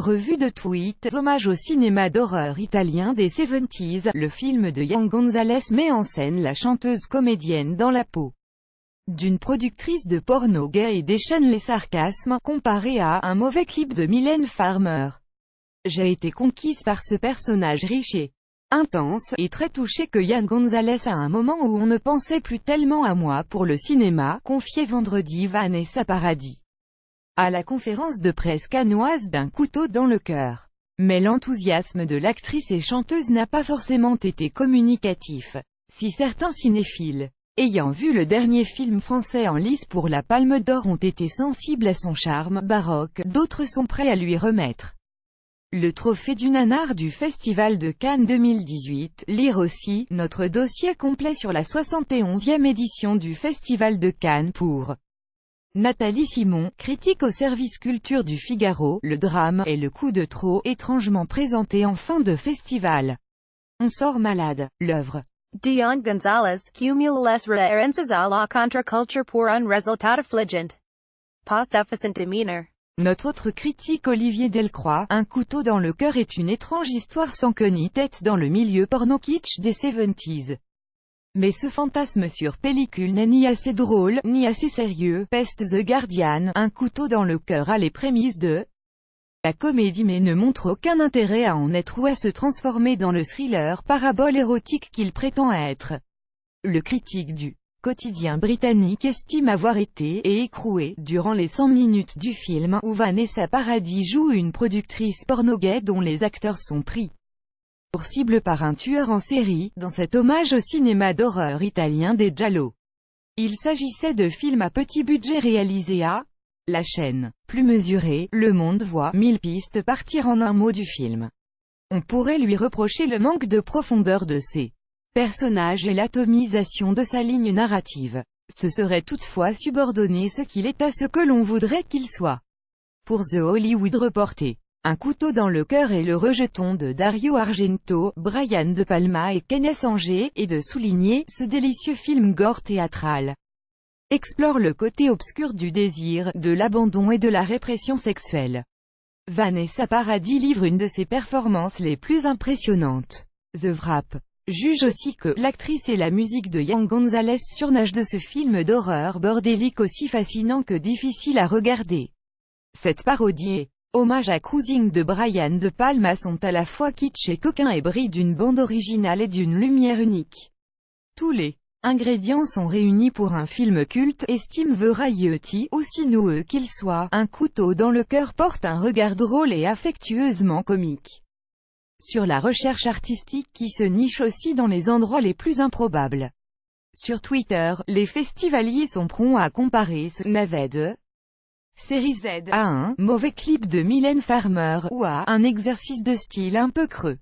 Revue de tweets, hommage au cinéma d'horreur italien des 70s, le film de Yann Gonzalez met en scène la chanteuse comédienne dans la peau d'une productrice de porno gay et déchaîne les sarcasmes, comparé à un mauvais clip de Mylène Farmer. J'ai été conquise par ce personnage riche et intense, et très touchée que Yann Gonzalez à un moment où on ne pensait plus tellement à moi pour le cinéma, confiait vendredi Vanessa Paradis à la conférence de presse cannoise d'un couteau dans le cœur. Mais l'enthousiasme de l'actrice et chanteuse n'a pas forcément été communicatif. Si certains cinéphiles, ayant vu le dernier film français en lice pour la Palme d'Or ont été sensibles à son charme baroque, d'autres sont prêts à lui remettre le trophée du nanar du Festival de Cannes 2018. Lire aussi, notre dossier complet sur la 71e édition du Festival de Cannes pour Nathalie Simon, critique au service culture du Figaro, le drame et le coup de trop, étrangement présenté en fin de festival. On sort malade, l'œuvre de Yann Gonzalez, cumule les references à la contre-culture pour un résultat affligeant. Pas efficient demeanor. Notre autre critique Olivier Delcroix, Un couteau dans le cœur est une étrange histoire sans queue ni tête dans le milieu porno kitsch des 70s. Mais ce fantasme sur pellicule n'est ni assez drôle, ni assez sérieux. Peste The Guardian, Un couteau dans le cœur a les prémices de la comédie mais ne montre aucun intérêt à en être ou à se transformer dans le thriller parabole érotique qu'il prétend être. Le critique du quotidien britannique estime avoir été et écroué durant les 100 minutes du film, où Vanessa Paradis joue une productrice porno gay dont les acteurs sont pris pour cible par un tueur en série, dans cet hommage au cinéma d'horreur italien des giallo. Il s'agissait de films à petit budget réalisés à la chaîne plus mesurée. Le Monde voit 1000 pistes partir en un mot du film. On pourrait lui reprocher le manque de profondeur de ses personnages et l'atomisation de sa ligne narrative. Ce serait toutefois subordonner ce qu'il est à ce que l'on voudrait qu'il soit. Pour The Hollywood Reporter, Un couteau dans le cœur est le rejeton de Dario Argento, Brian De Palma et Kenneth Anger, et de souligner, ce délicieux film gore théâtral explore le côté obscur du désir, de l'abandon et de la répression sexuelle. Vanessa Paradis livre une de ses performances les plus impressionnantes. The Wrap juge aussi que l'actrice et la musique de Yann Gonzalez surnagent de ce film d'horreur bordélique aussi fascinant que difficile à regarder. Cette parodie et hommage à Cruising de Brian De Palma sont à la fois kitsch et coquins et brillent d'une bande originale et d'une lumière unique. Tous les ingrédients sont réunis pour un film culte, estime Verraiotti, aussi noueux qu'il soit. Un couteau dans le cœur porte un regard drôle et affectueusement comique sur la recherche artistique qui se niche aussi dans les endroits les plus improbables. Sur Twitter, les festivaliers sont prompts à comparer ce navet de série Z à un mauvais clip de Mylène Farmer, ou à un exercice de style un peu creux.